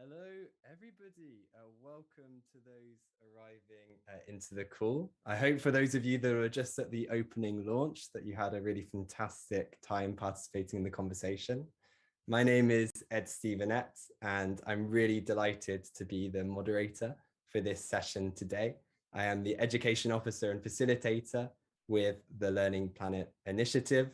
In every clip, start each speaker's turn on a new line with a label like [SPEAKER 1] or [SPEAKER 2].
[SPEAKER 1] Hello, everybody. Welcome to those arriving into the call. I hope for those of you that were just at the opening launch that you had a really fantastic time participating in the conversation. My name is Ed Stevenette, and I'm really delighted to be the moderator for this session today. I am the Education Officer and Facilitator with the Learning Planet Initiative,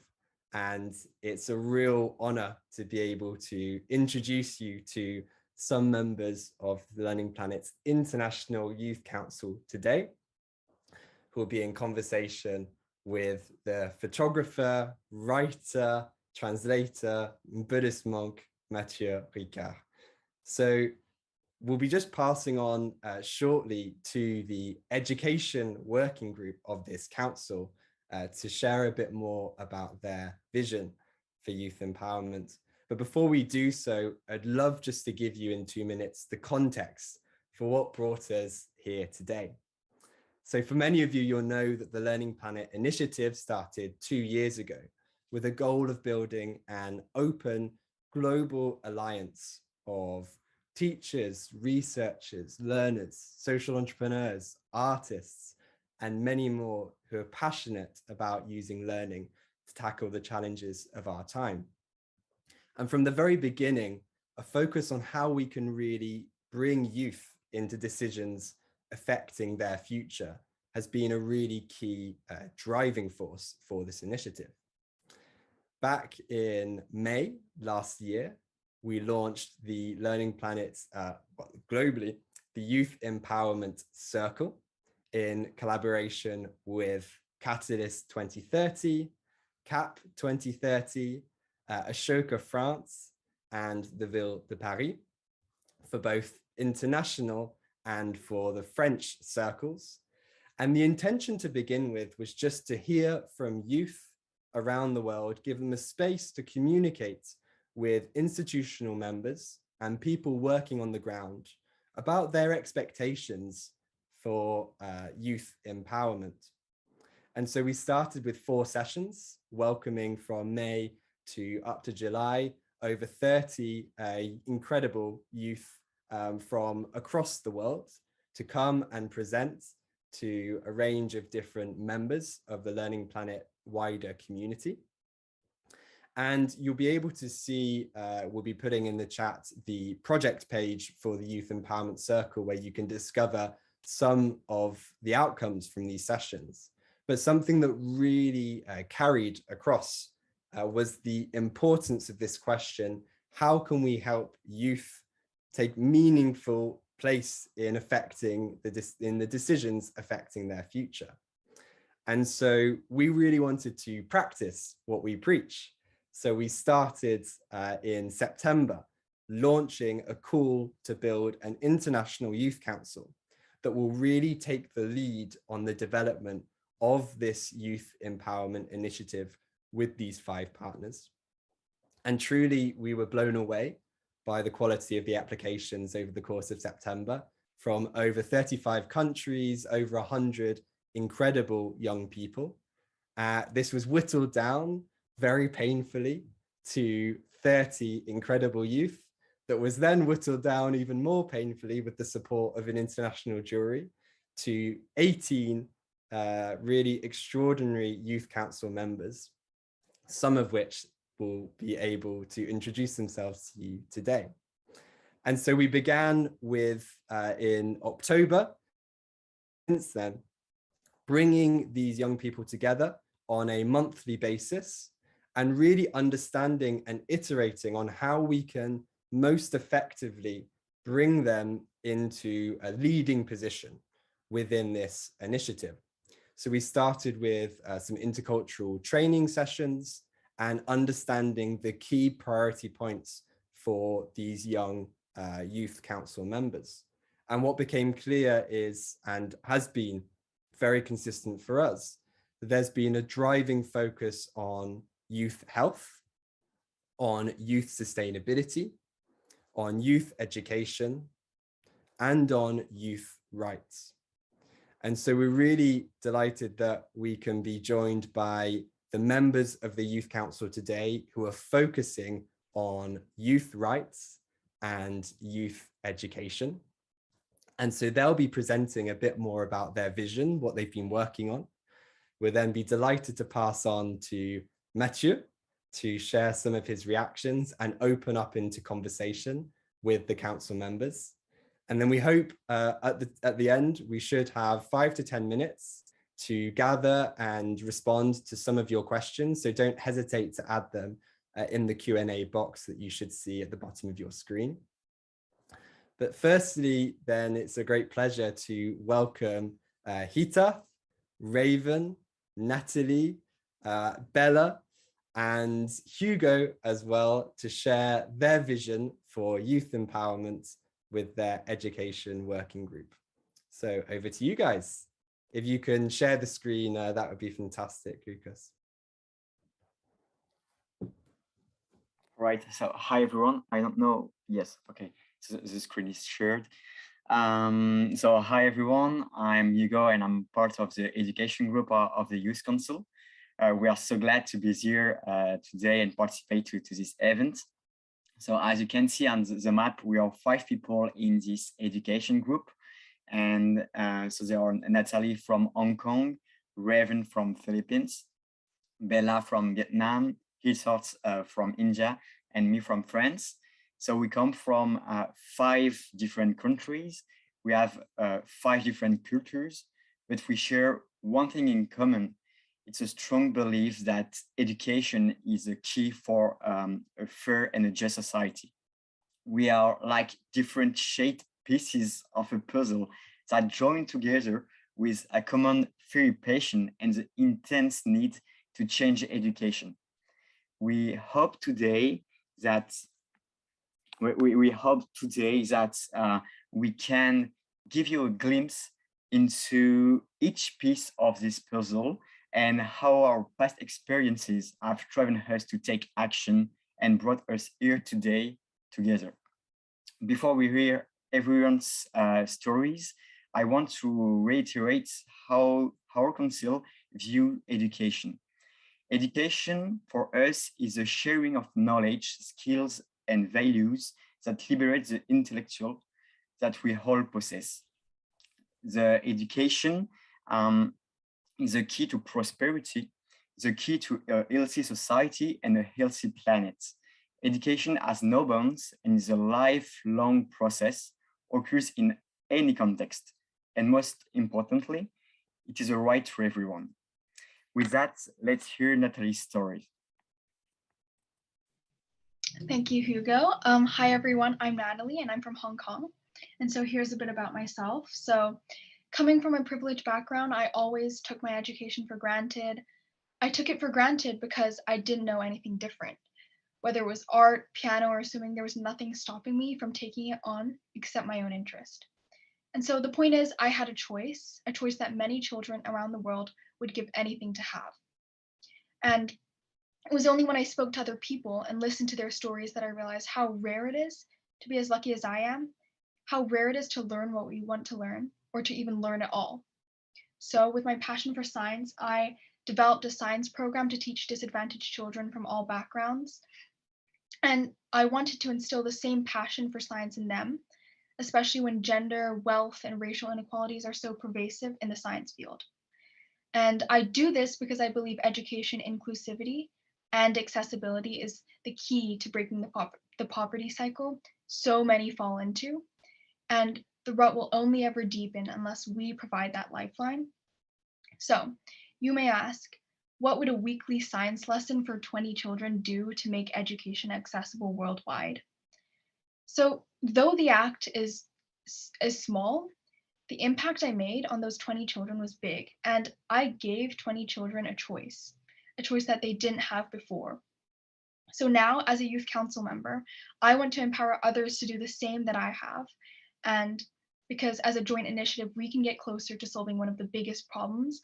[SPEAKER 1] and it's a real honor to be able to introduce you to some members of the Learning Planet's International Youth Council today, who will be in conversation with the photographer, writer, translator, and Buddhist monk, Matthieu Ricard. So we'll be just passing on shortly to the education working group of this council to share a bit more about their vision for youth empowerment. But before we do so, I'd love just to give you in 2 minutes the context for what brought us here today. So for many of you, you'll know that the Learning Planet Initiative started 2 years ago with a goal of building an open global alliance of teachers, researchers, learners, social entrepreneurs, artists, and many more who are passionate about using learning to tackle the challenges of our time. And from the very beginning, a focus on how we can really bring youth into decisions affecting their future has been a really key driving force for this initiative. Back in May last year, we launched the Learning Planet's, globally, the Youth Empowerment Circle in collaboration with Catalyst 2030, CAP 2030, Ashoka France, and the Ville de Paris, for both international and for the French circles. And the intention to begin with was just to hear from youth around the world, give them a space to communicate with institutional members and people working on the ground about their expectations for youth empowerment. And so we started with 4 sessions, welcoming from May to up to July, over 30 incredible youth from across the world to come and present to a range of different members of the Learning Planet wider community. And you'll be able to see, we'll be putting in the chat the project page for the Youth Empowerment Circle, where you can discover some of the outcomes from these sessions. But something that really carried across was the importance of this question: how can we help youth take meaningful place in affecting the decisions affecting their future? And so we really wanted to practice what we preach. So we started in September, launching a call to build an international youth council that will really take the lead on the development of this youth empowerment initiative with these 5 partners. And truly, we were blown away by the quality of the applications over the course of September, from over 35 countries, over 100 incredible young people. This was whittled down very painfully to 30 incredible youth, that was then whittled down even more painfully with the support of an international jury to 18 really extraordinary youth council members, some of which will be able to introduce themselves to you today. And so we began with, in October, since then, bringing these young people together on a monthly basis and really understanding and iterating on how we can most effectively bring them into a leading position within this initiative. So we started with some intercultural training sessions and understanding the key priority points for these young youth council members. And what became clear is, and has been very consistent for us, that there's been a driving focus on youth health, on youth sustainability, on youth education, and on youth rights. And so we're really delighted that we can be joined by the members of the Youth Council today who are focusing on youth rights and youth education. And so they'll be presenting a bit more about their vision, what they've been working on. We'll then be delighted to pass on to Matthieu to share some of his reactions and open up into conversation with the council members. And then we hope at the end, we should have 5 to 10 minutes to gather and respond to some of your questions. So don't hesitate to add them in the Q&A box that you should see at the bottom of your screen. But firstly, then it's a great pleasure to welcome Hita, Raven, Natalie, Bella, and Hugo as well to share their vision for youth empowerment with their education working group. So over to you guys. If you can share the screen, that would be fantastic, Lucas.
[SPEAKER 2] Right, so hi everyone. I don't know, yes, okay, so the screen is shared. So hi everyone, I'm Hugo and I'm part of the education group of the Youth Council. We are so glad to be here today and participate to this event. So as you can see on the map, we are 5 people in this education group. And so there are Natalie from Hong Kong, Raven from Philippines, Bella from Vietnam, Hilsart from India, and me from France. So we come from 5 different countries. We have 5 different cultures, but we share one thing in common. It's a strong belief that education is a key for a fair and a just society. We are like different shaped pieces of a puzzle that join together with a common preoccupation and the intense need to change education. We hope today that we can give you a glimpse into each piece of this puzzle and how our past experiences have driven us to take action and brought us here today together. Before we hear everyone's stories, I want to reiterate how our council view education. Education for us is a sharing of knowledge, skills, and values that liberate the intellectual that we all possess. The education is the key to prosperity, the key to a healthy society and a healthy planet. Education has no bounds and is a lifelong process, occurs in any context. And most importantly, it is a right for everyone. With that, let's hear Natalie's story.
[SPEAKER 3] Thank you, Hugo. Hi, everyone. I'm Natalie, and I'm from Hong Kong. And so here's a bit about myself. So coming from a privileged background, I always took my education for granted. I took it for granted because I didn't know anything different. Whether it was art, piano, or swimming, there was nothing stopping me from taking it on except my own interest. And so the point is, I had a choice that many children around the world would give anything to have. And it was only when I spoke to other people and listened to their stories that I realized how rare it is to be as lucky as I am, how rare it is to learn what we want to learn, or to even learn at all. So with my passion for science, I developed a science program to teach disadvantaged children from all backgrounds. And I wanted to instill the same passion for science in them, especially when gender, wealth, and racial inequalities are so pervasive in the science field. And I do this because I believe education inclusivity and accessibility is the key to breaking the poverty cycle so many fall into. And the rut will only ever deepen unless we provide that lifeline. So you may ask, what would a weekly science lesson for 20 children do to make education accessible worldwide? So though the act is small, the impact I made on those 20 children was big, and I gave 20 children a choice that they didn't have before. So now, as a youth council member, I want to empower others to do the same that I have. And because as a joint initiative, we can get closer to solving one of the biggest problems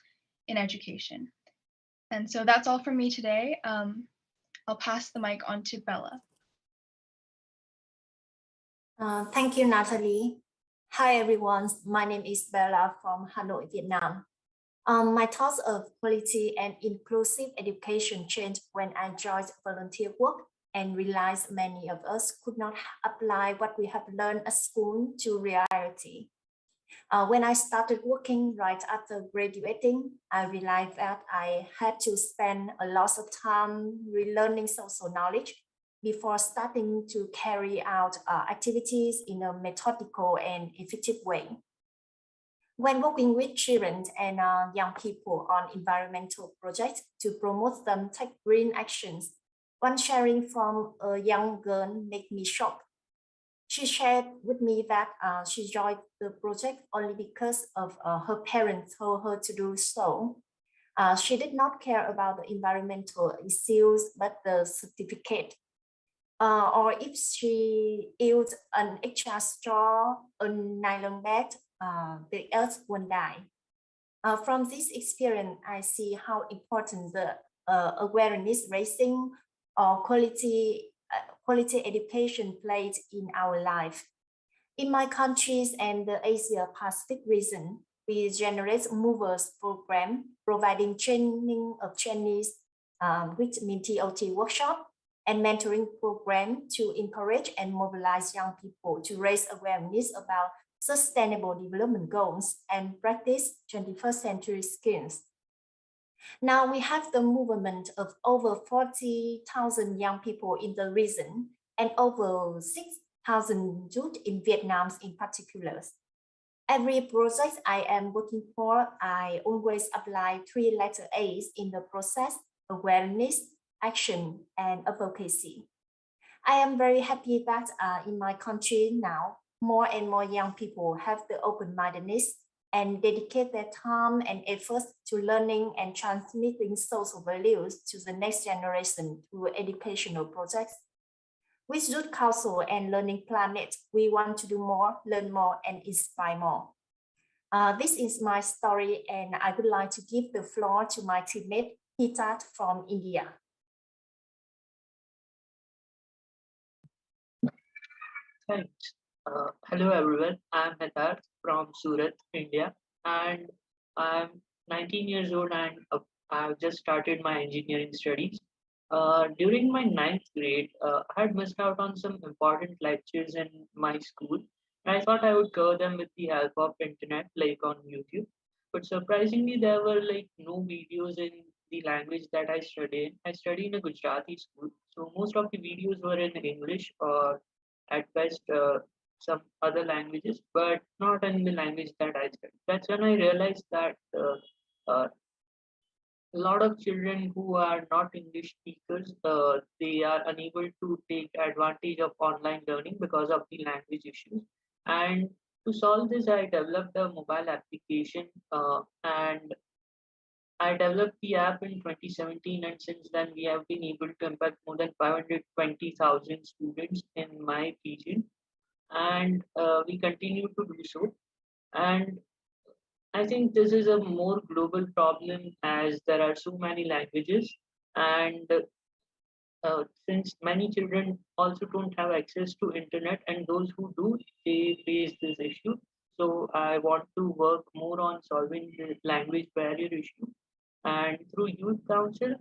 [SPEAKER 3] in education. And so that's all from me today. I'll pass the mic on to Bella.
[SPEAKER 4] Thank you, Natalie. Hi, everyone. My name is Bella from Hanoi, Vietnam. My thoughts of quality and inclusive education changed when I joined volunteer work and realized many of us could not apply what we have learned at school to reality. When I started working right after graduating, I realized that I had to spend a lot of time relearning social knowledge before starting to carry out activities in a methodical and effective way. When working with children and young people on environmental projects to promote them take green actions, one sharing from a young girl made me shocked. She shared with me that she joined the project only because of her parents told her to do so. She did not care about the environmental issues, but the certificate. Or if she used an extra straw or nylon bag, the earth won't die. From this experience, I see how important the awareness raising or quality education plays in our life. In my countries and the Asia Pacific region, we generate movers program providing training of Chinese with Minty workshop and mentoring program to encourage and mobilize young people to raise awareness about sustainable development goals and practice 21st century skills. Now we have the movement of over 40,000 young people in the region and over 6,000 youth in Vietnam in particular. Every project I am working for, I always apply 3 letter A's in the process: awareness, action, and advocacy. I am very happy that in my country now, more and more young people have the open-mindedness and dedicate their time and efforts to learning and transmitting social values to the next generation through educational projects. With Youth Council and Learning Planet, we want to do more, learn more, and inspire more. This is my story, and I would like to give the floor to my teammate, Hitat from India.
[SPEAKER 5] Thanks. Hello everyone, I'm Matthieu from Surat, India, and I'm 19 years old and I've just started my engineering studies. During my 9th grade, I had missed out on some important lectures in my school, and I thought I would cover them with the help of internet, like on YouTube. But surprisingly, there were like no videos in the language that I study in. I study in a Gujarati school, so most of the videos were in English or at best some other languages, but not in the language that I study. That's when I realized that a lot of children who are not English speakers, they are unable to take advantage of online learning because of the language issues. And to solve this, I developed a mobile application and I developed the app in 2017, and since then we have been able to impact more than 520,000 students in my region, and we continue to do so. And I think this is a more global problem as there are so many languages, and since many children also don't have access to internet, and those who do, they face this issue. So I want to work more on solving the language barrier issue. And through Youth Council,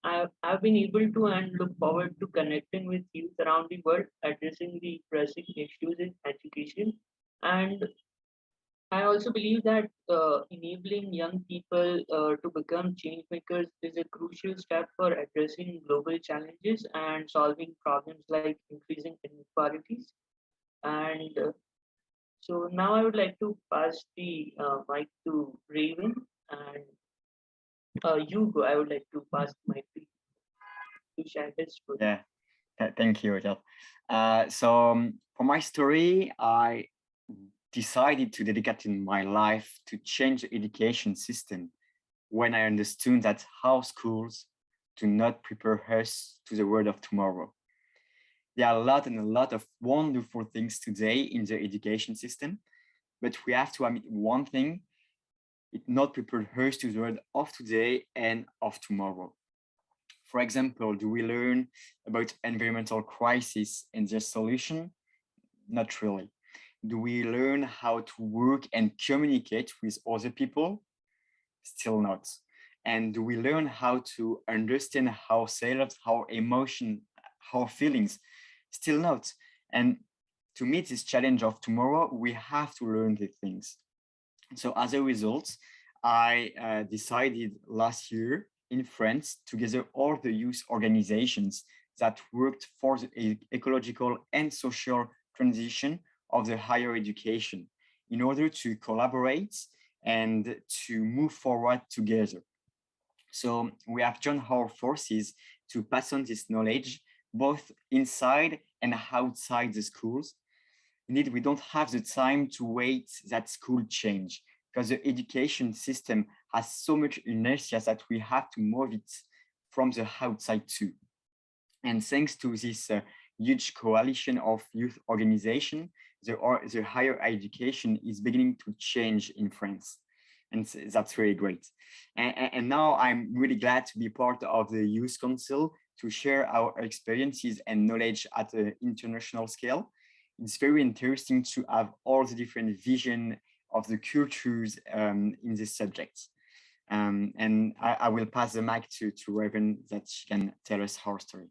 [SPEAKER 5] I've been able to and look forward to connecting with youth around the world, addressing the pressing issues in education. And I also believe that enabling young people to become change makers is a crucial step for addressing global challenges and solving problems like increasing inequalities. And so now I would like to pass the mic to Raven, and Hugo, I would like to pass the mic to share his story.
[SPEAKER 2] Yeah, thank you, Rachel. For my story, I decided to dedicate my life to change the education system when I understood that how schools do not prepare us to the world of tomorrow. There are a lot of wonderful things today in the education system, but we have to admit one thing: it not prepared us to the world of today and of tomorrow. For example, do we learn about environmental crisis and their solution? Not really. Do we learn how to work and communicate with other people? Still not. And do we learn how to understand ourselves, our emotion, our feelings? Still not. And to meet this challenge of tomorrow, we have to learn the things. So as a result, I decided last year in France to gather all the youth organizations that worked for the ecological and social transition of the higher education in order to collaborate and to move forward together. So we have joined our forces to pass on this knowledge, both inside and outside the schools. Indeed, we don't have the time to wait that school change, because the education system has so much inertia that we have to move it from the outside too. And thanks to this huge coalition of youth organizations, the higher education is beginning to change in France. And that's really great. And now I'm really glad to be part of the Youth Council to share our experiences and knowledge at an international scale. It's very interesting to have all the different vision of the cultures in this subject. And I will pass the mic to Raven that she can tell us her story.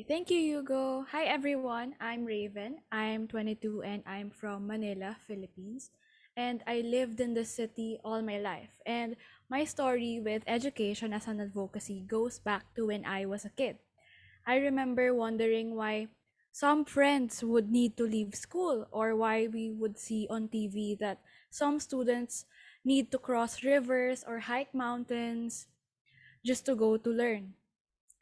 [SPEAKER 6] Thank you, Hugo. Hi, everyone. I'm Raven. I'm 22 and I'm from Manila, Philippines. And I lived in the city all my life. And my story with education as an advocacy goes back to when I was a kid. I remember wondering why some friends would need to leave school, or why we would see on TV that some students need to cross rivers or hike mountains just to go to learn.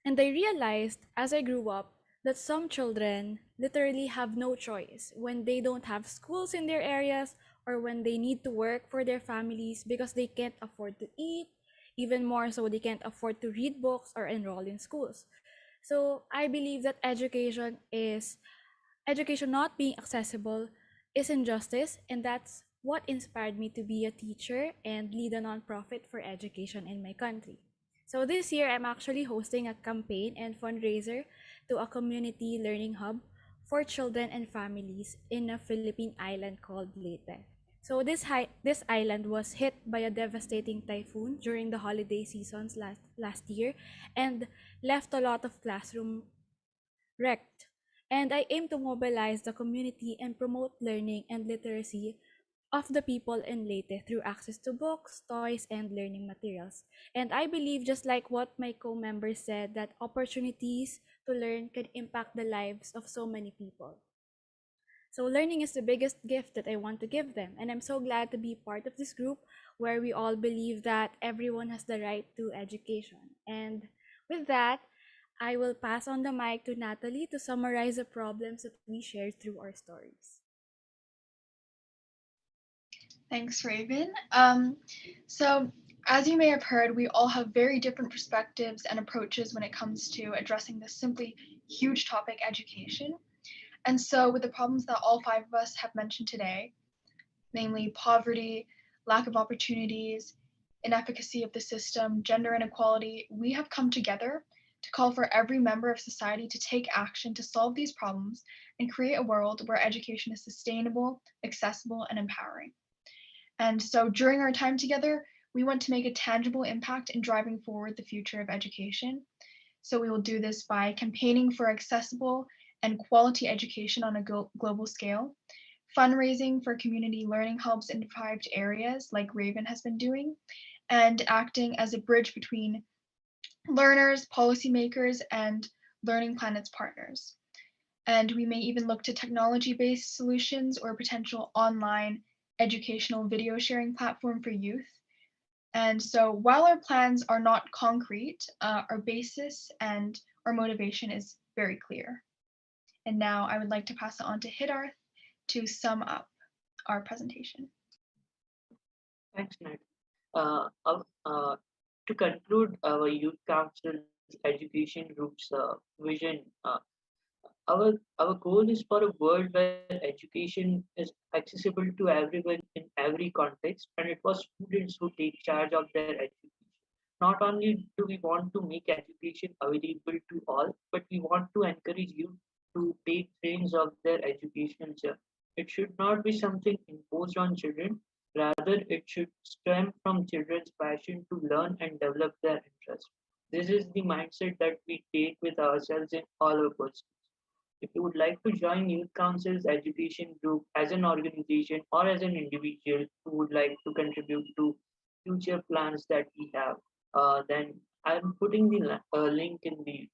[SPEAKER 6] And I realized as I grew up that some children literally have no choice when they don't have schools in their areas, or when they need to work for their families because they can't afford to eat, even more so they can't afford to read books or enroll in schools. So I believe that education not being accessible is injustice, and that's what inspired me to be a teacher and lead a nonprofit for education in my country. So this year, I'm actually hosting a campaign and fundraiser to a community learning hub for children and families in a Philippine island called Leyte. So this island was hit by a devastating typhoon during the holiday seasons last year, and left a lot of classroom wrecked. And I aim to mobilize the community and promote learning and literacy of the people in Leyte through access to books, toys, and learning materials. And I believe, just like what my co-members said, that opportunities to learn can impact the lives of so many people. So learning is the biggest gift that I want to give them. And I'm so glad to be part of this group where we all believe that everyone has the right to education. And with that, I will pass on the mic to Natalie to summarize the problems that we shared through our stories.
[SPEAKER 3] Thanks, Raven. So as you may have heard, we all have very different perspectives and approaches when it comes to addressing this simply huge topic, education. And so with the problems that all five of us have mentioned today, namely poverty, lack of opportunities, inefficacy of the system, gender inequality, we have come together to call for every member of society to take action to solve these problems and create a world where education is sustainable, accessible, and empowering. And so during our time together, we want to make a tangible impact in driving forward the future of education. So we will do this by campaigning for accessible and quality education on a global scale, fundraising for community learning hubs in deprived areas like Raven has been doing, and acting as a bridge between learners, policymakers, and Learning Planet's partners. And we may even look to technology-based solutions or potential online educational video sharing platform for youth. And so while our plans are not concrete, our basis and our motivation is very clear. And now I would like to pass it on to Hidarth to sum up our presentation.
[SPEAKER 5] Thanks, Nat. To conclude our Youth Council's education group's vision, our goal is for a world where education is accessible to everyone in every context, and it was students who take charge of their education. Not only do we want to make education available to all, but we want to encourage you to take reins of their educational journey. It should not be something imposed on children. Rather, it should stem from children's passion to learn and develop their interest. This is the mindset that we take with ourselves in all our pursuits. If you would like to join Youth Council's education group as an organization or as an individual who would like to contribute to future plans that we have, then I'm putting the link in the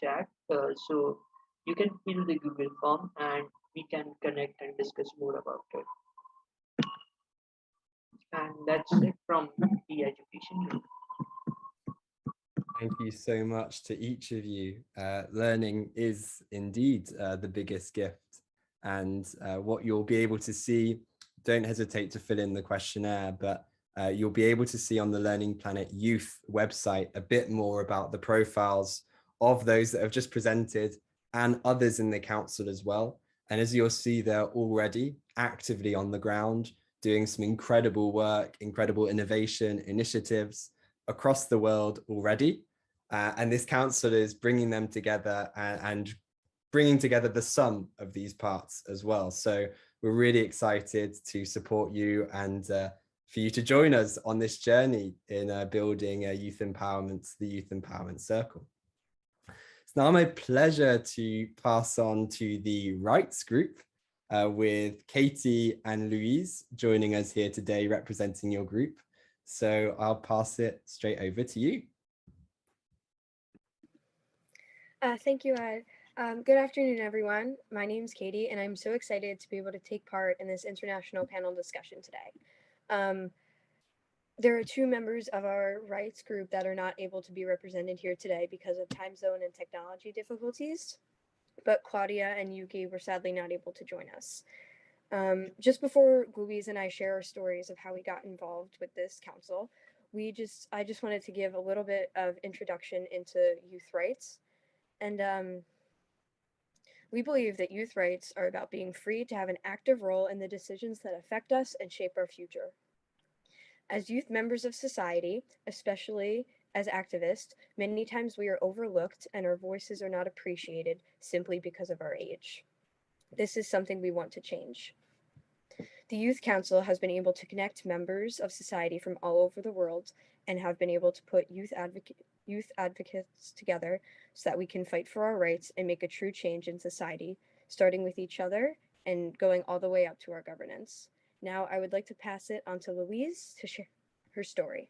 [SPEAKER 5] chat, so you can fill the Google form and we can connect and discuss more about it. And that's it from the education group.
[SPEAKER 1] Thank you so much to each of you. Learning is indeed the biggest gift, and what you'll be able to see, don't hesitate to fill in the questionnaire, but you'll be able to see on the Learning Planet Youth website a bit more about the profiles of those that have just presented and others in the council as well. And as you'll see, they're already actively on the ground doing some incredible work, incredible innovation initiatives across the world already. And this council is bringing them together and bringing together the sum of these parts as well. So we're really excited to support you and for you to join us on this journey in building youth empowerment, the Youth Empowerment Circle. It's now my pleasure to pass on to the rights group with Katie and Louise joining us here today representing your group. So I'll pass it straight over to you.
[SPEAKER 7] Thank you, Ed. Good afternoon, everyone. My name is Katie, and I'm so excited to be able to take part in this international panel discussion today. There are two members of our rights group that are not able to be represented here today because of time zone and technology difficulties, but Claudia and Yuki were sadly not able to join us. Just before Louise and I share our stories of how we got involved with this council, I just wanted to give a little bit of introduction into youth rights. And we believe that youth rights are about being free to have an active role in the decisions that affect us and shape our future. As youth members of society, especially as activists, many times we are overlooked and our voices are not appreciated simply because of our age. This is something we want to change. The Youth Council has been able to connect members of society from all over the world and have been able to put youth advocates together so that we can fight for our rights and make a true change in society, starting with each other and going all the way up to our governance. Now, I would like to pass it on to Louise to share her story.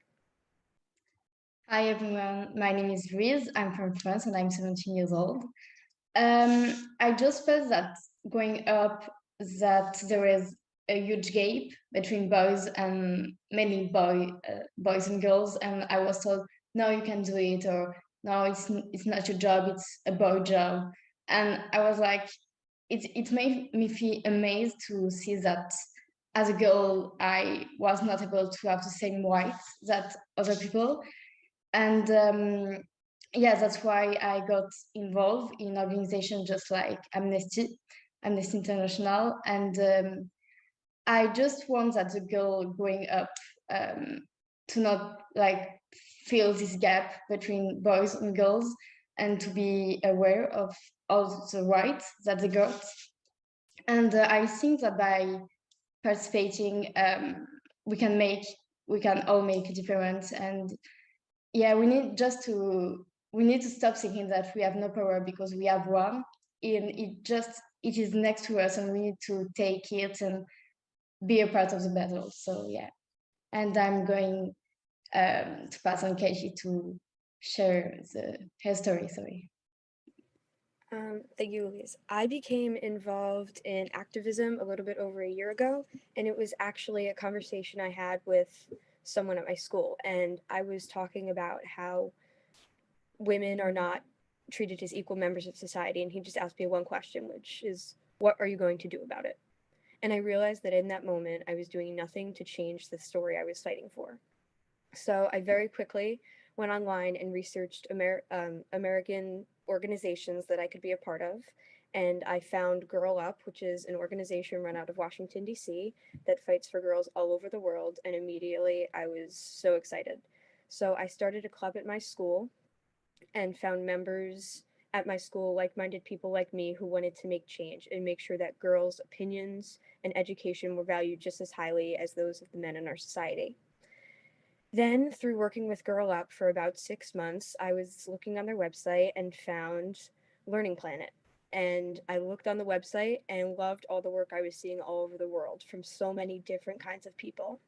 [SPEAKER 8] Hi, everyone. My name is Louise. I'm from France and I'm 17 years old. I just felt that growing up, that there is a huge gap between boys and mainly boys and girls. And I was told, no, you can do it, or no, it's not your job, it's a boy job. And I was like, it made me feel amazed to see that as a girl, I was not able to have the same rights that other people. And yeah, that's why I got involved in organizations just like Amnesty International. And I just want that the girl growing up to not like feel this gap between boys and girls and to be aware of all the rights that they got. And I think that by participating, we can all make a difference. And yeah, we need to stop thinking that we have no power because we have one, and it is next to us, and we need to take it and be a part of the battle. So yeah, and I'm going to pass on Katie to share her story. Sorry.
[SPEAKER 7] Thank you, Louise. I became involved in activism a little bit over a year ago, and it was actually a conversation I had with someone at my school, and I was talking about how women are not treated as equal members of society, and he just asked me one question, which is, what are you going to do about it? And I realized that in that moment, I was doing nothing to change the story I was fighting for. So I very quickly went online and researched American organizations that I could be a part of. And I found Girl Up, which is an organization run out of Washington, D.C. that fights for girls all over the world. And immediately I was so excited. So I started a club at my school and found members at my school, like-minded people like me who wanted to make change and make sure that girls' opinions and education were valued just as highly as those of the men in our society. Then through working with Girl Up for about 6 months, I was looking on their website and found Learning Planet. And I looked on the website and loved all the work I was seeing all over the world from so many different kinds of people.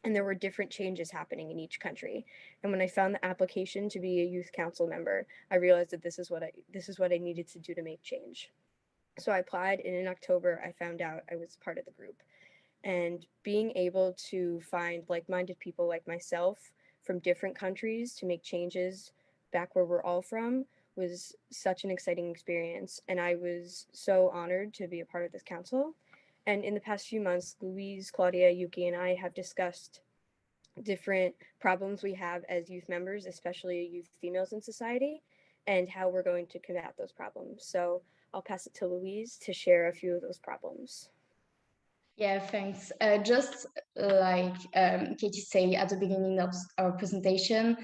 [SPEAKER 7] And there were different changes happening in each country. And when I found the application to be a youth council member, I realized that this is what I needed to do to make change. So I applied, and in October I found out I was part of the group. And being able to find like-minded people like myself from different countries to make changes back where we're all from was such an exciting experience. And I was so honored to be a part of this council. And in the past few months, Louise, Claudia, Yuki, and I have discussed different problems we have as youth members, especially youth females in society, and how we're going to combat those problems. So I'll pass it to Louise to share a few of those problems.
[SPEAKER 8] Yeah, thanks. Just like Katie said at the beginning of our presentation,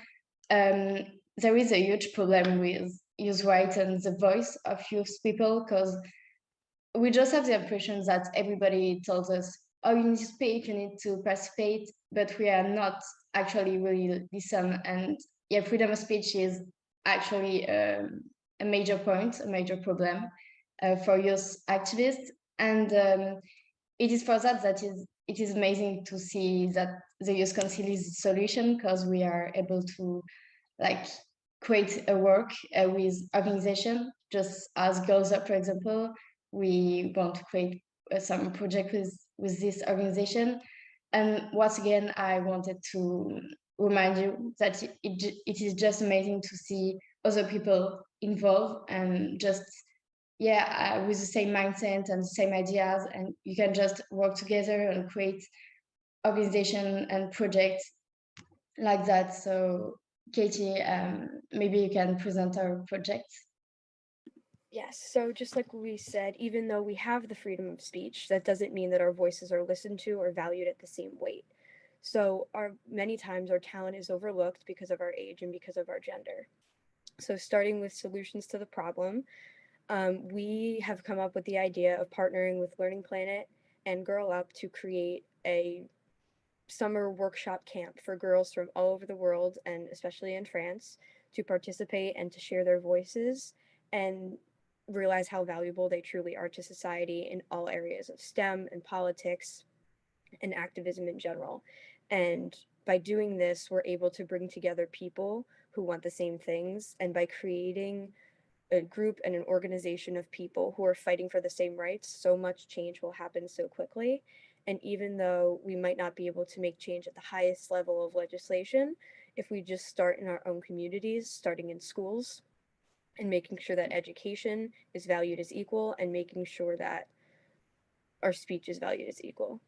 [SPEAKER 8] there is a huge problem with youth rights and the voice of youth people, because we just have the impression that everybody tells us, oh, you need to speak, you need to participate, but we are not actually really listen. And yeah, freedom of speech is actually a major point, a major problem for youth activists. And it is for that it is amazing to see that the Youth Council is the solution, because we are able to like create a work with organization, just as Girls Up, for example. We want to create some project with this organization. And once again, I wanted to remind you that it is just amazing to see other people involved and just with the same mindset and the same ideas, and you can just work together and create organization and projects like that. So Katie, maybe you can present our project.
[SPEAKER 7] Yes, so just like we said, even though we have the freedom of speech, that doesn't mean that our voices are listened to or valued at the same weight. So many times our talent is overlooked because of our age and because of our gender. So starting with solutions to the problem, we have come up with the idea of partnering with Learning Planet and Girl Up to create a summer workshop camp for girls from all over the world, and especially in France, to participate and to share their voices and realize how valuable they truly are to society in all areas of STEM and politics and activism in general. And by doing this, we're able to bring together people who want the same things, and by creating a group and an organization of people who are fighting for the same rights, so much change will happen so quickly. And even though we might not be able to make change at the highest level of legislation, if we just start in our own communities, starting in schools, and making sure that education is valued as equal, and making sure that our speech is valued as equal.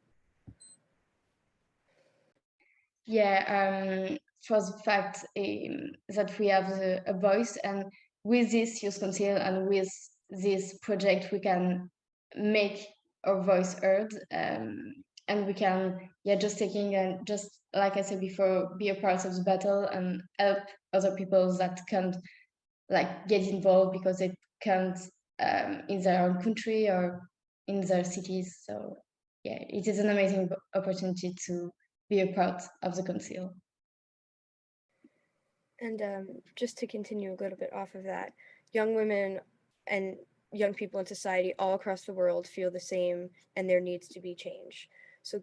[SPEAKER 8] Yeah, for the fact that we have a voice, and with this Youth Council and with this project, we can make our voice heard, and we can, just taking and just like I said before, be a part of the battle and help other people that can't like get involved because they can't in their own country or in their cities. So yeah, it is an amazing opportunity to be a part of the council.
[SPEAKER 7] And just to continue a little bit off of that, young women and young people in society all across the world feel the same, and there needs to be change. So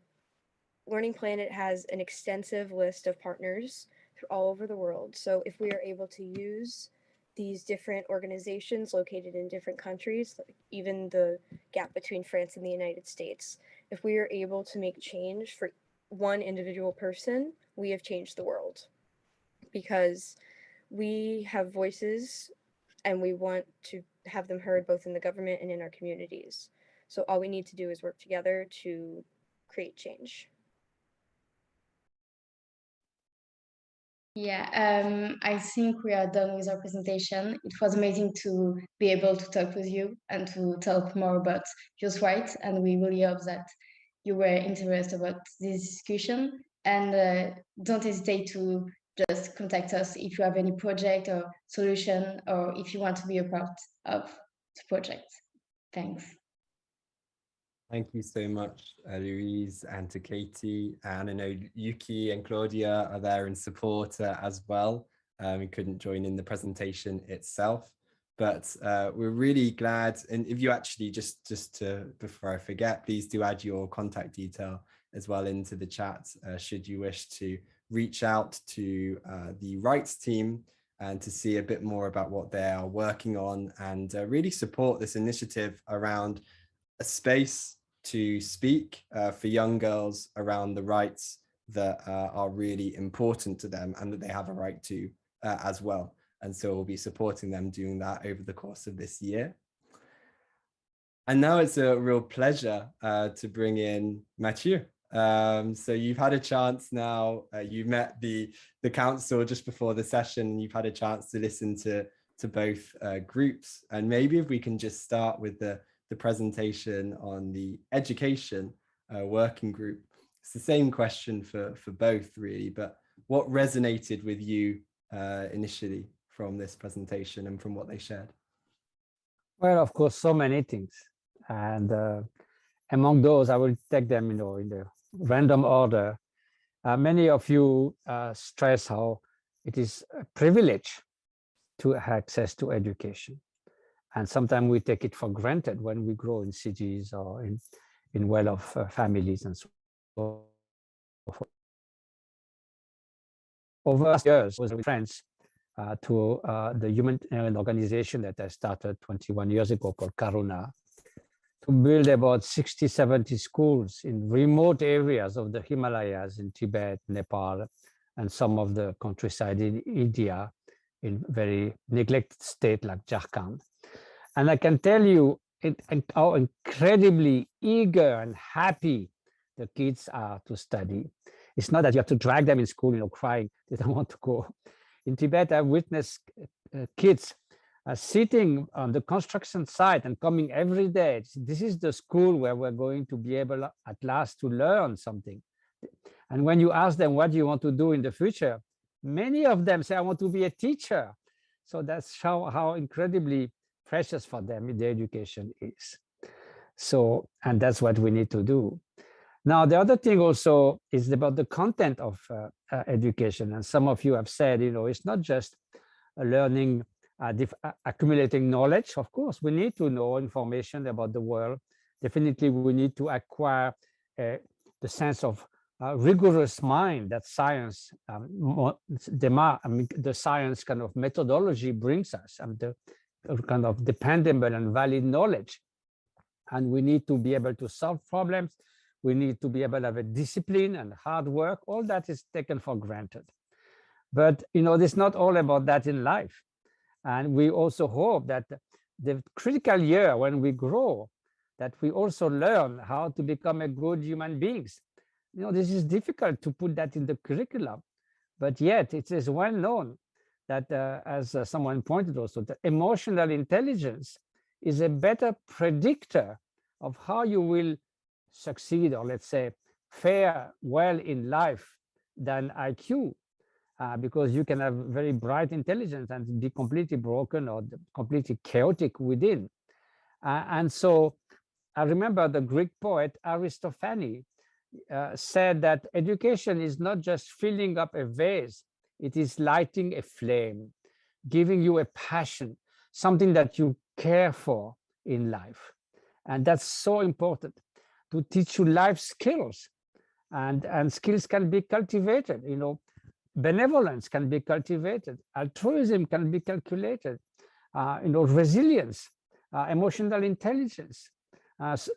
[SPEAKER 7] Learning Planet has an extensive list of partners all over the world. So if we are able to use these different organizations located in different countries, like even the gap between France and the United States, if we are able to make change for one individual person, we have changed the world, because we have voices and we want to have them heard both in the government and in our communities. So all we need to do is work together to create change.
[SPEAKER 8] Yeah, I think we are done with our presentation. It was amazing to be able to talk with you and to talk more about youth rights, and we really hope that you were interested about this discussion. And don't hesitate to just contact us if you have any project or solution, or if you want to be a part of the project. Thanks.
[SPEAKER 1] Thank you so much, Louise, and to Katie. And I know Yuki and Claudia are there in support as well. We couldn't join in the presentation itself, but we're really glad. And if you actually just to, before I forget, please do add your contact detail as well into the chat, should you wish to reach out to the rights team and to see a bit more about what they are working on, and really support this initiative around a space to speak for young girls around the rights that are really important to them and that they have a right to as well. And so we'll be supporting them doing that over the course of this year. And now it's a real pleasure to bring in Matthieu. So you've had a chance now, you met the council just before the session, you've had a chance to listen to both groups. And maybe if we can just start with the presentation on the education working group. It's the same question for both really, but what resonated with you initially from this presentation and from what they shared?
[SPEAKER 9] Well, of course, so many things. And among those, I will take them, in the random order. Many of you stress how it is a privilege to have access to education. And sometimes we take it for granted when we grow in cities or in well-off families and so forth. Over years, I was with friends to the humanitarian organization that I started 21 years ago called Karuna, to build about 60, 70 schools in remote areas of the Himalayas in Tibet, Nepal, and some of the countryside in India, in very neglected state like Jharkhand. And I can tell you how incredibly eager and happy the kids are to study. It's not that you have to drag them in school, crying, they don't want to go. In Tibet, I've witnessed kids sitting on the construction site and coming every day. This is the school where we're going to be able at last to learn something. And when you ask them, what do you want to do in the future? Many of them say, I want to be a teacher. So that's how incredibly precious for them the education is. So, and that's what we need to do. Now, the other thing also is about the content of education. And some of you have said, it's not just learning, accumulating knowledge. Of course, we need to know information about the world. Definitely, we need to acquire the sense of rigorous mind that science, the science kind of methodology brings us, and the kind of dependable and valid knowledge. And we need to be able to solve problems. We need to be able to have a discipline and hard work. All that is taken for granted. But, it's not all about that in life. And we also hope that the critical year when we grow, that we also learn how to become a good human beings. This is difficult to put that in the curriculum, but yet it is well known that, as someone pointed also, that emotional intelligence is a better predictor of how you will succeed, or let's say fare well in life, than IQ, because you can have very bright intelligence and be completely broken or completely chaotic within. And so I remember the Greek poet Aristophanes said that education is not just filling up a vase, it is lighting a flame, giving you a passion, something that you care for in life. And that's so important, to teach you life skills. And skills can be cultivated, benevolence can be cultivated, altruism can be calculated, resilience, emotional intelligence,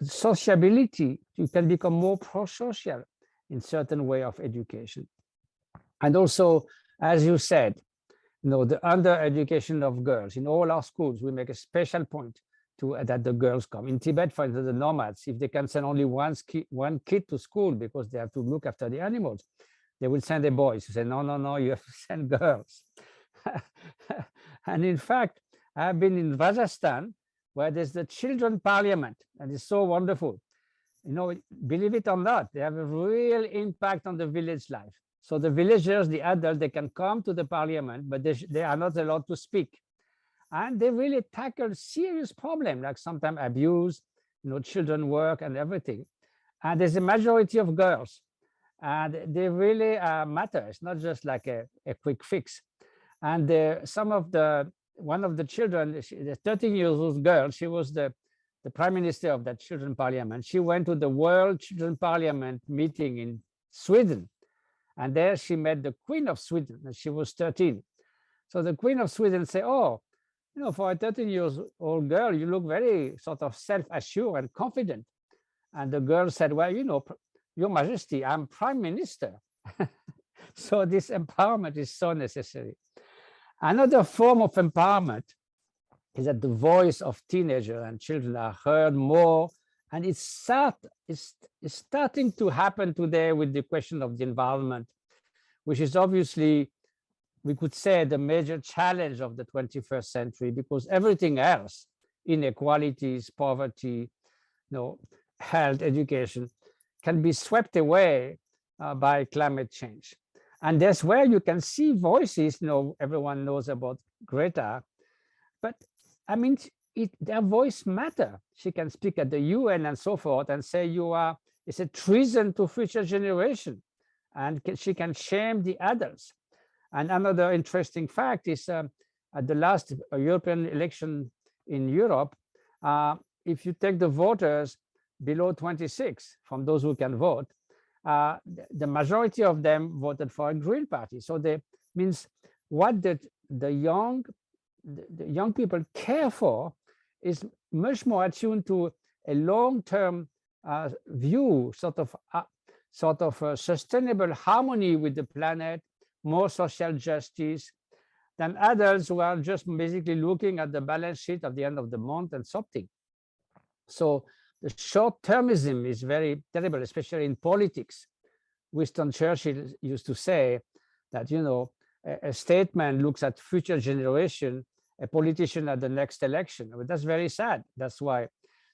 [SPEAKER 9] sociability. You can become more pro-social in certain way of education. And also, as you said, the under-education of girls. In all our schools, we make a special point to that the girls come. In Tibet, for instance, the nomads, if they can send only one kid to school because they have to look after the animals, they will send the boys. You say, no, you have to send girls. And in fact, I've been in Rajasthan, where there's the children parliament, and it's so wonderful. Believe it or not, they have a real impact on the village life. So the villagers, the adults, they can come to the parliament, but they are not allowed to speak. And they really tackle serious problems, like sometimes abuse, children work and everything. And there's a majority of girls, and they really matter. It's not just like a quick fix. And one of the children, the 13-year-old girl, she was the prime minister of that children parliament. She went to the World Children Parliament meeting in Sweden, and there she met the Queen of Sweden, and she was 13. So the Queen of Sweden said, "Oh, for a 13-year-old girl, you look very sort of self-assured and confident." And the girl said, "Well, Your Majesty, I'm prime minister." So this empowerment is so necessary. Another form of empowerment is that the voice of teenagers and children are heard more, and it's starting to happen today with the question of the environment, which is obviously, we could say, the major challenge of the 21st century, because everything else, inequalities, poverty, health, education, can be swept away by climate change. And that's where you can see voices. Everyone knows about Greta, but I mean, their voice matter. She can speak at the UN and so forth and say it's a treason to future generation, and she can shame the adults. And another interesting fact is at the last European election in Europe, if you take the voters below 26, from those who can vote, the majority of them voted for a Green Party. So that means what the young people care for is much more attuned to a long-term view, sort of sustainable harmony with the planet, more social justice, than adults who are just basically looking at the balance sheet at the end of the month and something. So the short-termism is very terrible, especially in politics. Winston Churchill used to say that, a statesman looks at future generation, a politician at the next election. But that's very sad. That's why.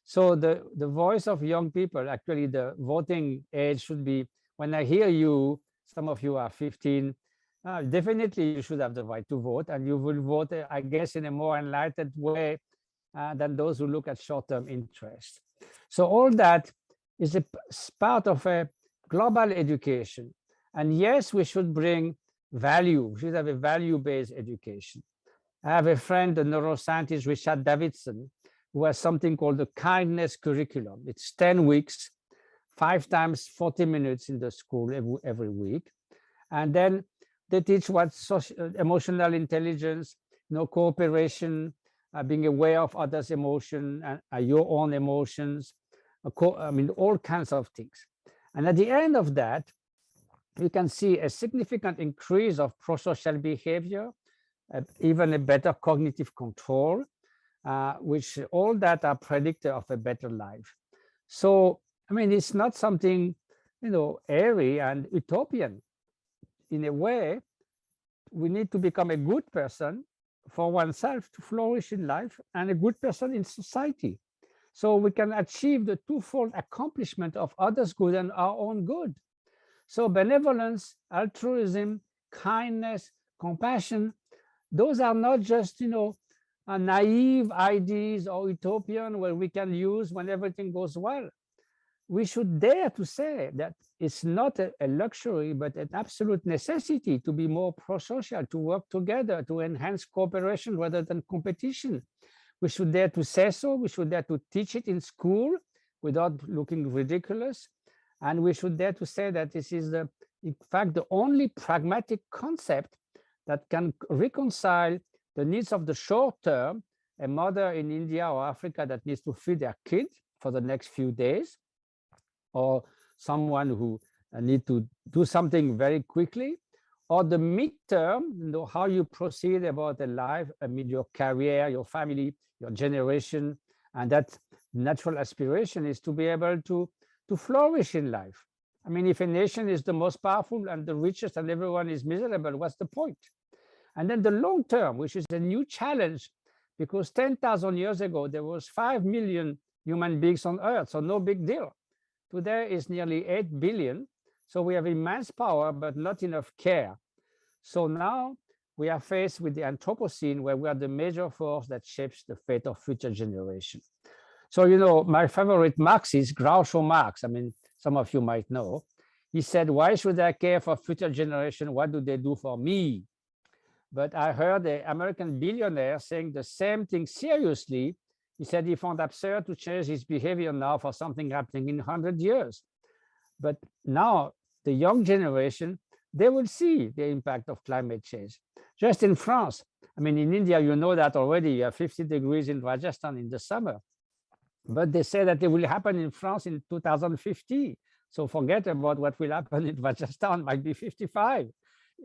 [SPEAKER 9] So the voice of young people, actually the voting age should be, when I hear you, some of you are 15, definitely you should have the right to vote, and you will vote, I guess, in a more enlightened way than those who look at short-term interest. So all that is a part of a global education. And yes, we should bring value. We should have a value-based education. I have a friend, the neuroscientist Richard Davidson, who has something called the kindness curriculum. It's 10 weeks, 5 times 40 minutes in the school every week. And then they teach what emotional intelligence, cooperation, being aware of others' emotion and your own emotions, all kinds of things. And at the end of that, you can see a significant increase of prosocial behavior, even a better cognitive control, which all that are predictor of a better life. So, it's not something, airy and utopian. In a way, we need to become a good person for oneself to flourish in life, and a good person in society. So we can achieve the twofold accomplishment of others' good and our own good. So benevolence, altruism, kindness, compassion, those are not just, naive ideas or utopian where we can use when everything goes well. We should dare to say that it's not a luxury, but an absolute necessity to be more pro-social, to work together, to enhance cooperation rather than competition. We should dare to say so. We should dare to teach it in school without looking ridiculous. And we should dare to say that this is, in fact, the only pragmatic concept that can reconcile the needs of the short term, a mother in India or Africa that needs to feed their kid for the next few days, or someone who need to do something very quickly, or the midterm, how you proceed about a life, your career, your family, your generation, and that natural aspiration is to be able to flourish in life. If a nation is the most powerful and the richest and everyone is miserable, what's the point? And then the long term, which is a new challenge, because 10,000 years ago, there was 5 million human beings on Earth, so no big deal. Today is nearly 8 billion. So we have immense power, but not enough care. So now we are faced with the Anthropocene, where we are the major force that shapes the fate of future generations. So, my favorite Marxist, Groucho Marx, I mean, some of you might know, he said, why should I care for future generation? What do they do for me? But I heard an American billionaire saying the same thing seriously. He said he found absurd to change his behavior now for something happening in 100 years. But now the young generation, they will see the impact of climate change. Just in France, I mean, in India, you know that already, you have 50 degrees in Rajasthan in the summer. But they say that it will happen in France in 2050. So forget about what will happen in Rajasthan, might be 55.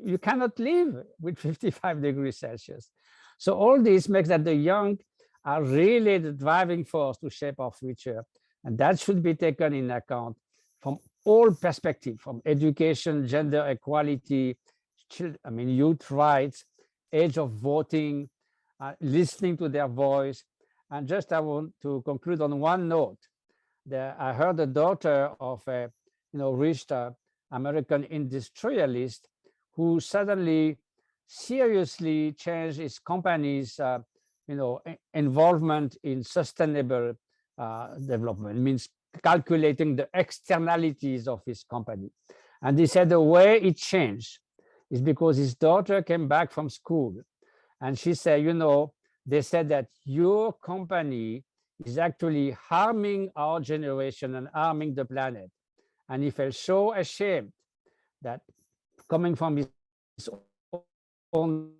[SPEAKER 9] You cannot live with 55 degrees Celsius. So all this makes that the young are really the driving force to shape our future. And that should be taken in account from all perspectives, from education, gender equality, youth rights, age of voting, listening to their voice. And just I want to conclude on one note. I heard the daughter of a rich American industrialist who suddenly seriously changed his company's involvement in sustainable development. It means calculating the externalities of his company. And he said the way it changed is because his daughter came back from school and she said, they said that your company is actually harming our generation and harming the planet. And he felt so ashamed that coming from his own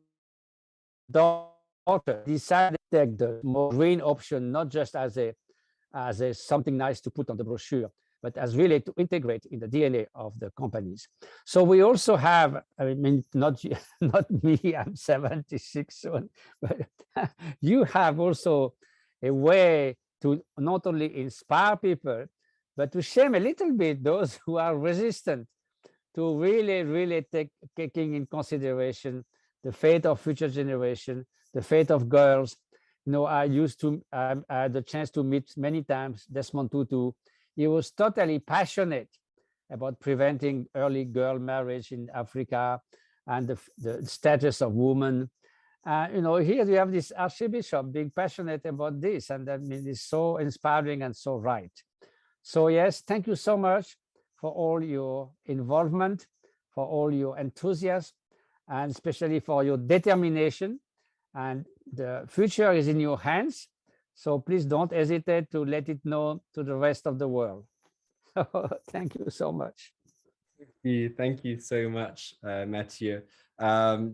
[SPEAKER 9] daughter, decided to take the more green option, not just as a something nice to put on the brochure, but as really to integrate in the DNA of the companies. So we also have, not me, I'm 76 soon, but you have also a way to not only inspire people, but to shame a little bit those who are resistant to really taking in consideration the fate of future generation, the fate of girls. I had the chance to meet many times Desmond Tutu. He was totally passionate about preventing early girl marriage in Africa and the status of women. Here you have this archbishop being passionate about this, and that is so inspiring and so right. So yes, thank you so much for all your involvement, for all your enthusiasm, and especially for your determination. And the future is in your hands. So please don't hesitate to let it know to the rest of the world. Thank you so much.
[SPEAKER 1] Thank you so much, Matthieu.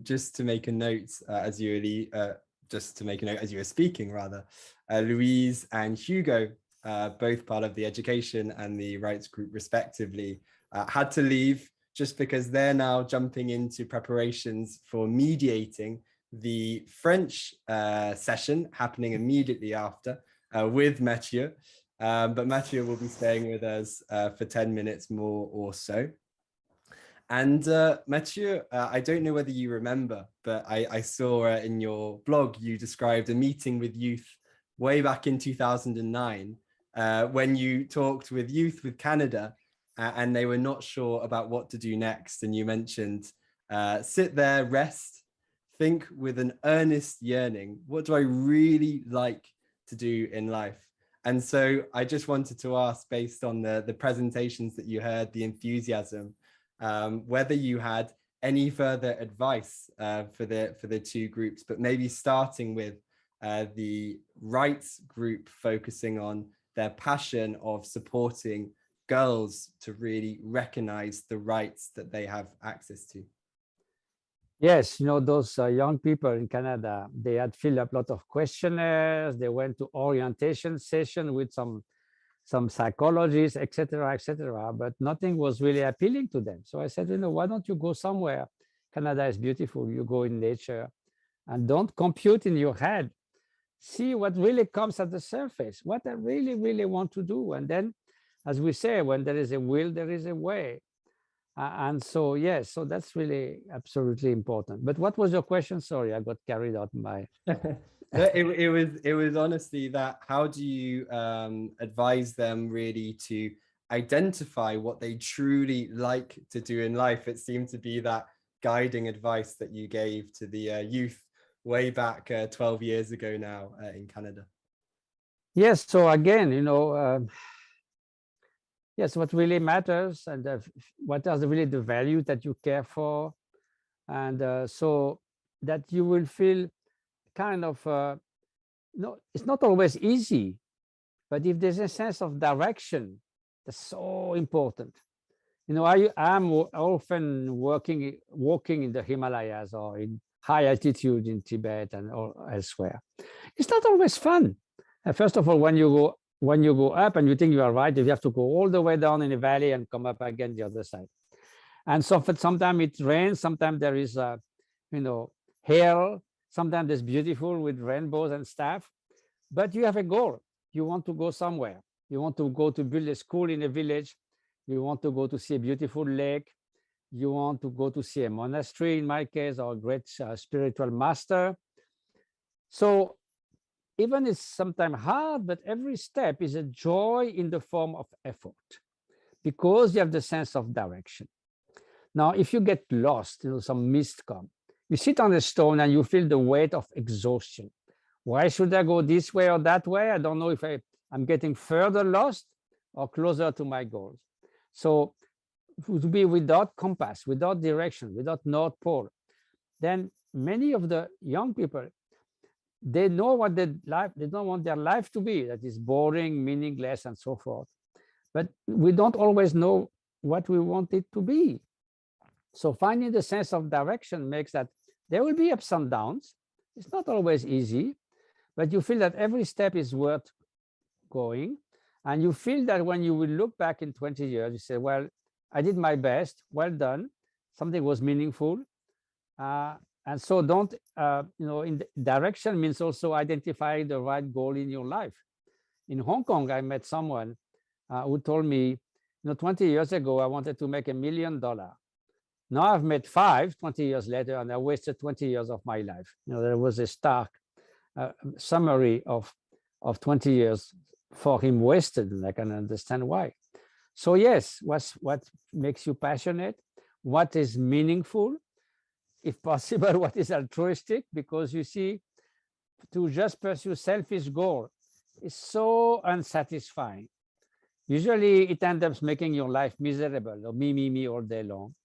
[SPEAKER 1] Just to make a note, as you were speaking, rather, Louise and Hugo, both part of the education and the rights group respectively, had to leave just because they're now jumping into preparations for mediating the French session happening immediately after with Matthieu. But Matthieu will be staying with us for 10 minutes more or so. And Matthieu, I don't know whether you remember, but I saw in your blog, you described a meeting with youth way back in 2009 when you talked with youth with Canada and they were not sure about what to do next. And you mentioned, sit there, rest, think with an earnest yearning, what do I really like to do in life? And so I just wanted to ask, based on the presentations that you heard, the enthusiasm, whether you had any further advice for the two groups, but maybe starting with the rights group focusing on their passion of supporting girls to really recognize the rights that they have access to.
[SPEAKER 9] Yes, those young people in Canada, they had filled up a lot of questionnaires. They went to orientation session with some psychologists, etc., but nothing was really appealing to them. So I said, why don't you go somewhere? Canada is beautiful. You go in nature and don't compute in your head. See what really comes at the surface, what I really, really want to do. And then, as we say, when there is a will, there is a way. And so, yes, so that's really absolutely important. But what was your question? Sorry, I got carried out by...
[SPEAKER 1] it was honestly that, how do you advise them really to identify what they truly like to do in life? It seemed to be that guiding advice that you gave to the youth way back 12 years ago now in Canada.
[SPEAKER 9] Yes, so again, yes, what really matters and what are really the values that you care for, and so that you will feel kind of, no, it's not always easy, but if there's a sense of direction, that's so important. I'm often walking in the Himalayas or in high altitude in Tibet and or elsewhere. It's not always fun. First of all, when you go up and you think you are right, you have to go all the way down in the valley and come up again the other side. And so sometimes it rains, sometimes there is hail, sometimes it's beautiful with rainbows and stuff. But you have a goal. You want to go somewhere. You want to go to build a school in a village. You want to go to see a beautiful lake. You want to go to see a monastery, in my case, or a great spiritual master. So even it's sometimes hard, but every step is a joy in the form of effort because you have the sense of direction. Now, if you get lost, some mist come, you sit on a stone and you feel the weight of exhaustion. Why should I go this way or that way? I don't know if I'm getting further lost or closer to my goals. So to be without compass, without direction, without North Pole, then many of the young people, they know what they don't want their life to be, that is boring, meaningless, and so forth. But we don't always know what we want it to be. So finding the sense of direction makes that there will be ups and downs. It's not always easy, but you feel that every step is worth going. And you feel that when you will look back in 20 years, you say, well, I did my best, well done, something was meaningful. And so don't, in the direction means also identifying the right goal in your life. In Hong Kong, I met someone who told me, 20 years ago, I wanted to make $1 million. Now I've made 20 years later, and I wasted 20 years of my life. There was a stark summary of 20 years for him wasted, and I can understand why. So yes, what makes you passionate? What is meaningful? If possible, what is altruistic? Because you see, to just pursue selfish goal is so unsatisfying. Usually it ends up making your life miserable, or me all day long.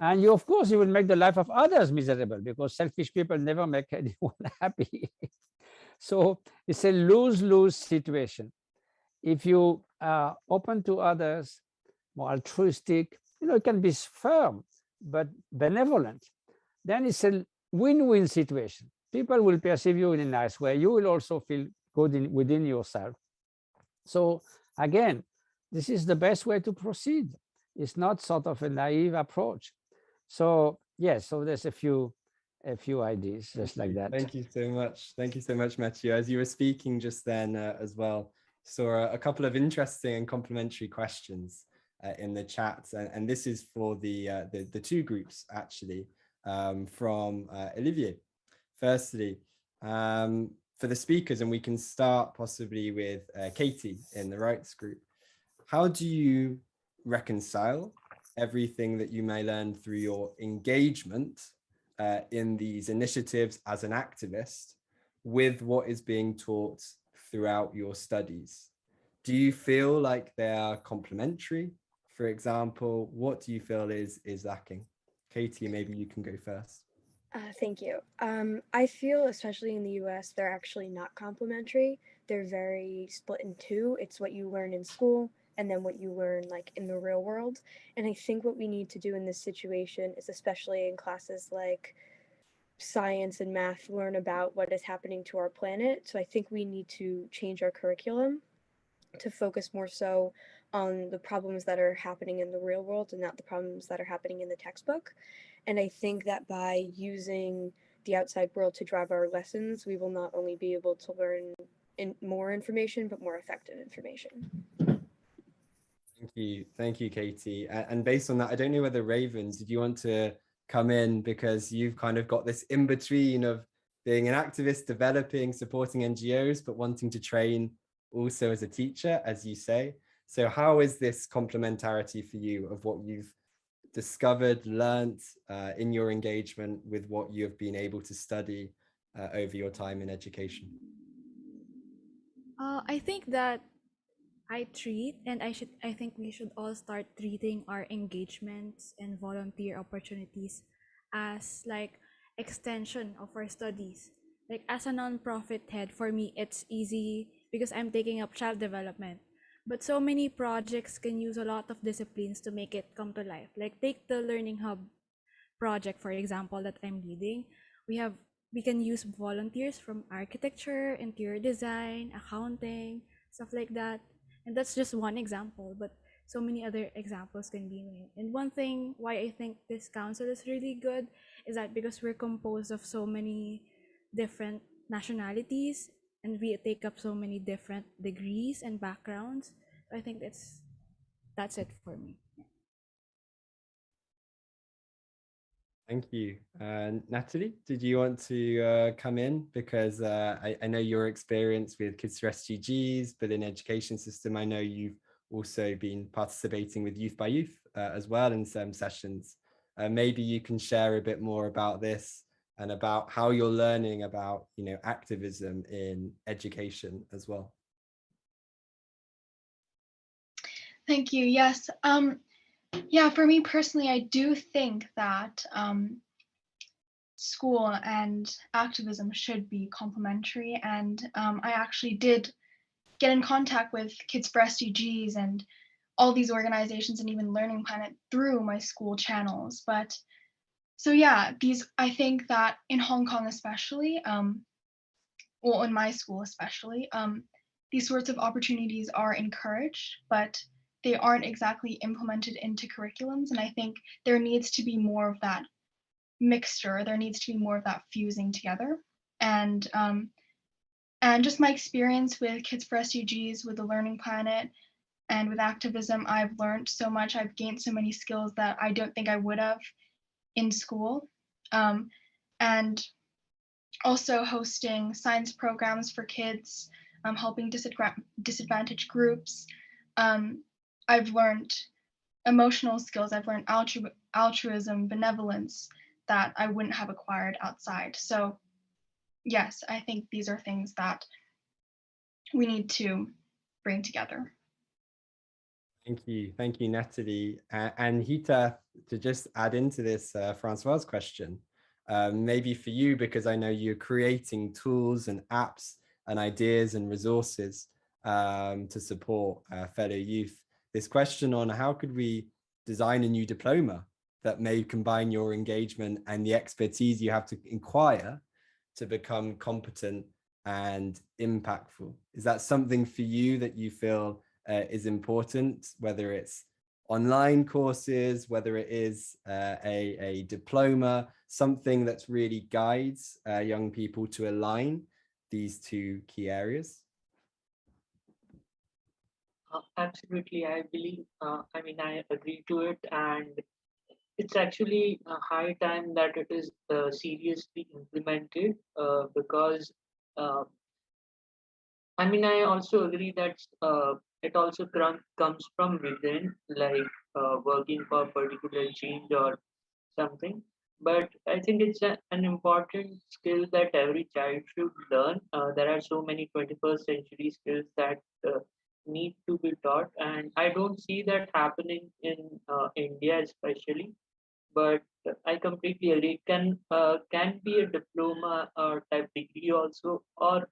[SPEAKER 9] And of course, you will make the life of others miserable because selfish people never make anyone happy. So it's a lose-lose situation. If you are open to others, more altruistic, it can be firm, but benevolent, then it's a win-win situation. People will perceive you in a nice way. You will also feel good within yourself. So again, this is the best way to proceed. It's not sort of a naive approach. So yes, so there's a few ideas just like that.
[SPEAKER 1] Thank you so much. Thank you so much, Matthieu. As you were speaking just then as well, saw a couple of interesting and complementary questions in the chat, and this is for the two groups actually, from Olivier. Firstly, for the speakers, and we can start possibly with Katie in the rights group. How do you reconcile everything that you may learn through your engagement in these initiatives as an activist with what is being taught throughout your studies? Do you feel like they are complementary? For example, what do you feel is lacking? Katie, maybe you can go first.
[SPEAKER 7] Thank you. I feel, especially in the US, they're actually not complementary. They're very split in two. It's what you learn in school and then what you learn like in the real world. And I think what we need to do in this situation is, especially in classes like science and math, learn about what is happening to our planet. So I think we need to change our curriculum to focus more so on the problems that are happening in the real world and not the problems that are happening in the textbook. And I think that by using the outside world to drive our lessons, we will not only be able to learn more information, but more effective information.
[SPEAKER 1] Thank you, Katie. And based on that, I don't know whether Raven, did you want to come in, because you've kind of got this in between of being an activist, developing, supporting NGOs, but wanting to train also as a teacher, as you say. So how is this complementarity for you of what you've discovered, learnt in your engagement with what you have been able to study over your time in education?
[SPEAKER 6] I think that I treat and I think we should all start treating our engagements and volunteer opportunities as like extension of our studies. Like as a nonprofit head, for me it's easy because I'm taking up child development. But so many projects can use a lot of disciplines to make it come to life. Like take the Learning Hub project, for example, that I'm leading. We have we can use volunteers from architecture, interior design, accounting, stuff like that. And that's just one example, but so many other examples can be made. And one thing why I think this council is really good is that because we're composed of so many different nationalities and we take up so many different degrees and backgrounds. I think that's it for me.
[SPEAKER 1] Thank you. Natalie, did you want to come in? Because I know your experience with Kids for SDGs, but in education system, I know you've also been participating with Youth by Youth as well in some sessions. Maybe you can share a bit more about this and about how you're learning about, activism in education as well.
[SPEAKER 3] Thank you. Yes. Yeah, for me personally, I do think that school and activism should be complementary. And I actually did get in contact with Kids for SDGs and all these organizations and even Learning Planet through my school channels. But so yeah, I think that in Hong Kong especially, well, in my school especially, these sorts of opportunities are encouraged, but they aren't exactly implemented into curriculums. And I think there needs to be more of that mixture. There needs to be more of that fusing together. And just my experience with Kids for SDGs, with the Learning Planet, and with activism, I've learned so much. I've gained so many skills that I don't think I would have in school. And also hosting science programs for kids, helping disadvantaged groups. I've learned emotional skills. I've learned altruism, benevolence that I wouldn't have acquired outside. So yes, I think these are things that we need to bring together.
[SPEAKER 1] Thank you, Natalie. And Hita, to just add into this Francois' question, maybe for you, because I know you're creating tools and apps and ideas and resources to support fellow youth. This question on how could we design a new diploma that may combine your engagement and the expertise you have to acquire to become competent and impactful. Is that something for you that you feel is important, whether it's online courses, whether it is a diploma, something that really guides young people to align these two key areas?
[SPEAKER 5] Absolutely, I believe, I agree to it, and it's actually a high time that it is seriously implemented because I also agree that it also comes from within, like working for a particular change or something. But I think it's an important skill that every child should learn. There are so many 21st century skills that need to be taught, and I don't see that happening in India, especially. But I completely agree. It can be a diploma or type degree also, or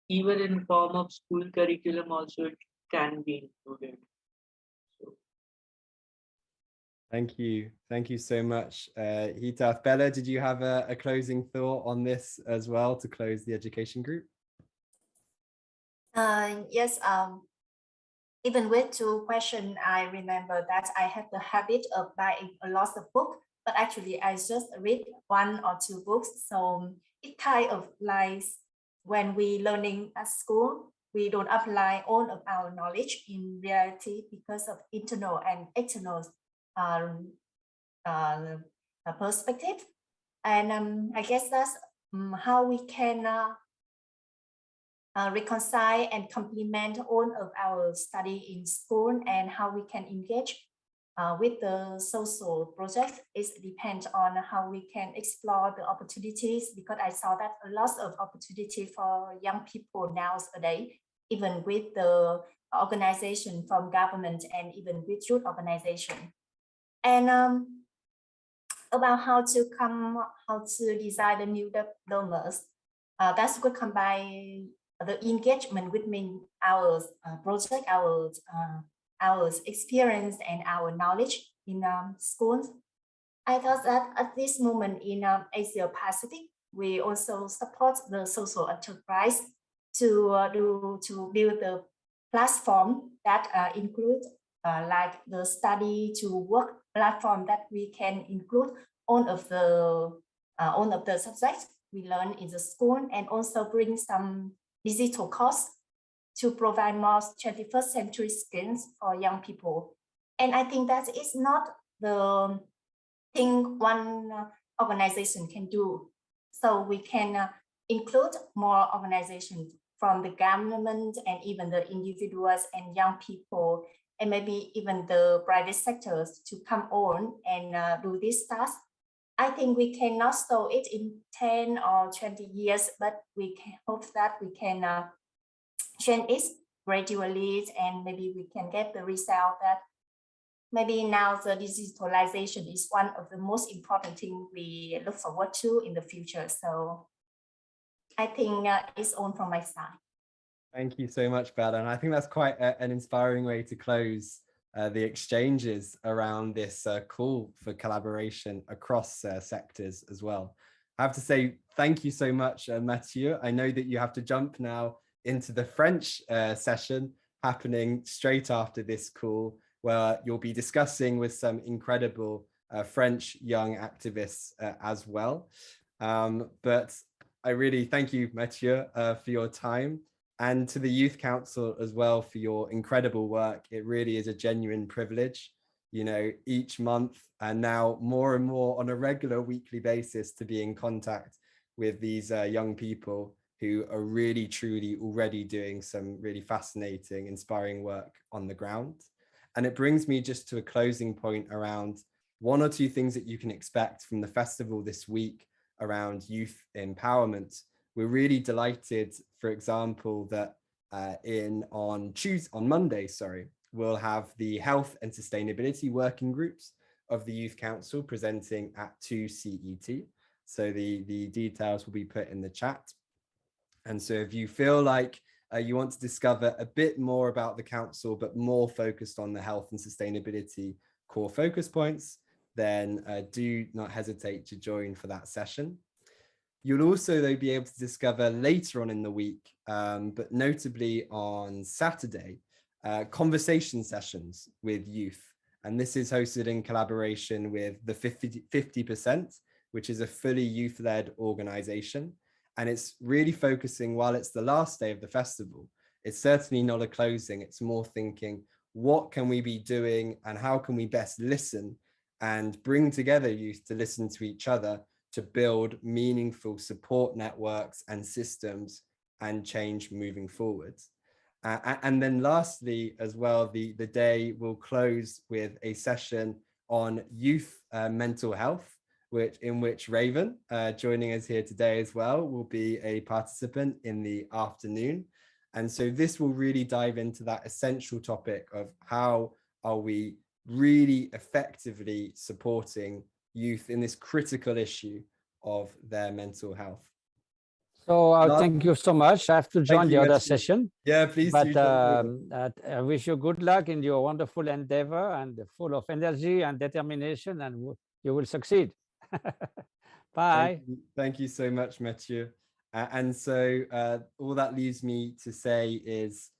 [SPEAKER 5] even in form of school curriculum also it can be included. So
[SPEAKER 1] Thank you so much, Hitath. Bella, did you have a closing thought on this as well to close the education group?
[SPEAKER 4] Yes. Even with two questions, I remember that I have the habit of buying a lot of books, but actually I just read one or two books. So it kind of like when we learning at school, we don't apply all of our knowledge in reality because of internal and external perspective. And I guess that's how we can reconcile and complement all of our study in school, and how we can engage with the social project. It depends on how we can explore the opportunities, because I saw that a lot of opportunity for young people nowadays even with the organization from government and even with youth organization. And about how to design the new diplomas, that's what combine the engagement between our project, our experience and our knowledge in schools. I thought that at this moment in Asia Pacific, we also support the social enterprise to build the platform that include like the study to work platform that we can include all of the subjects we learn in the school, and also bring some digital course to provide more 21st century skills for young people. And I think that is not the thing one organization can do. So we can include more organizations from the government and even the individuals and young people, and maybe even the private sectors to come on and do this task. I think we cannot solve it in 10 or 20 years, but we can hope that we can change it gradually, and maybe we can get the result that maybe now the digitalization is one of the most important things we look forward to in the future. So I think it's all from my side.
[SPEAKER 1] Thank you so much, Bella. And I think that's quite an inspiring way to close the exchanges around this call for collaboration across sectors as well. I have to say, thank you so much, Matthieu. I know that you have to jump now into the French session happening straight after this call, where you'll be discussing with some incredible French young activists as well. But I really thank you, Matthieu, for your time, and to the Youth Council as well for your incredible work. It really is a genuine privilege, you know, each month and now more and more on a regular weekly basis to be in contact with these young people who are really truly already doing some really fascinating, inspiring work on the ground. And it brings me just to a closing point around one or two things that you can expect from the festival this week around youth empowerment. We're really delighted, for example, that on Monday, we'll have the health and sustainability working groups of the Youth Council presenting at 2 CET. So the details will be put in the chat. And so if you feel like you want to discover a bit more about the council, but more focused on the health and sustainability core focus points, then do not hesitate to join for that session. You'll also, though, be able to discover later on in the week, but notably on Saturday, conversation sessions with youth. And this is hosted in collaboration with the 50%, which is a fully youth-led organization. And it's really focusing, while it's the last day of the festival, it's certainly not a closing. It's more thinking, what can we be doing and how can we best listen and bring together youth to listen to each other to build meaningful support networks and systems and change moving forward. And then lastly, as well, the day will close with a session on youth mental health, in which Raven, joining us here today as well, will be a participant in the afternoon. And so this will really dive into that essential topic of how are we really effectively supporting youth in this critical issue of their mental health.
[SPEAKER 9] So thank you so much. I have to join the other session.
[SPEAKER 1] Yeah, please.
[SPEAKER 9] But I wish you good luck in your wonderful endeavor and full of energy and determination, and you will succeed. Bye.
[SPEAKER 1] Thank you so much, Matthieu. And so all that leaves me to say is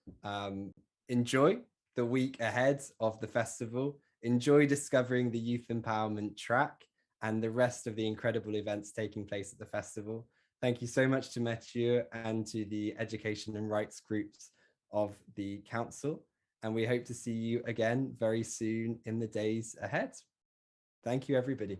[SPEAKER 1] enjoy the week ahead of the festival. Enjoy discovering the youth empowerment track and the rest of the incredible events taking place at the festival. Thank you so much to Matthieu and to the education and rights groups of the council. And we hope to see you again very soon in the days ahead. Thank you, everybody.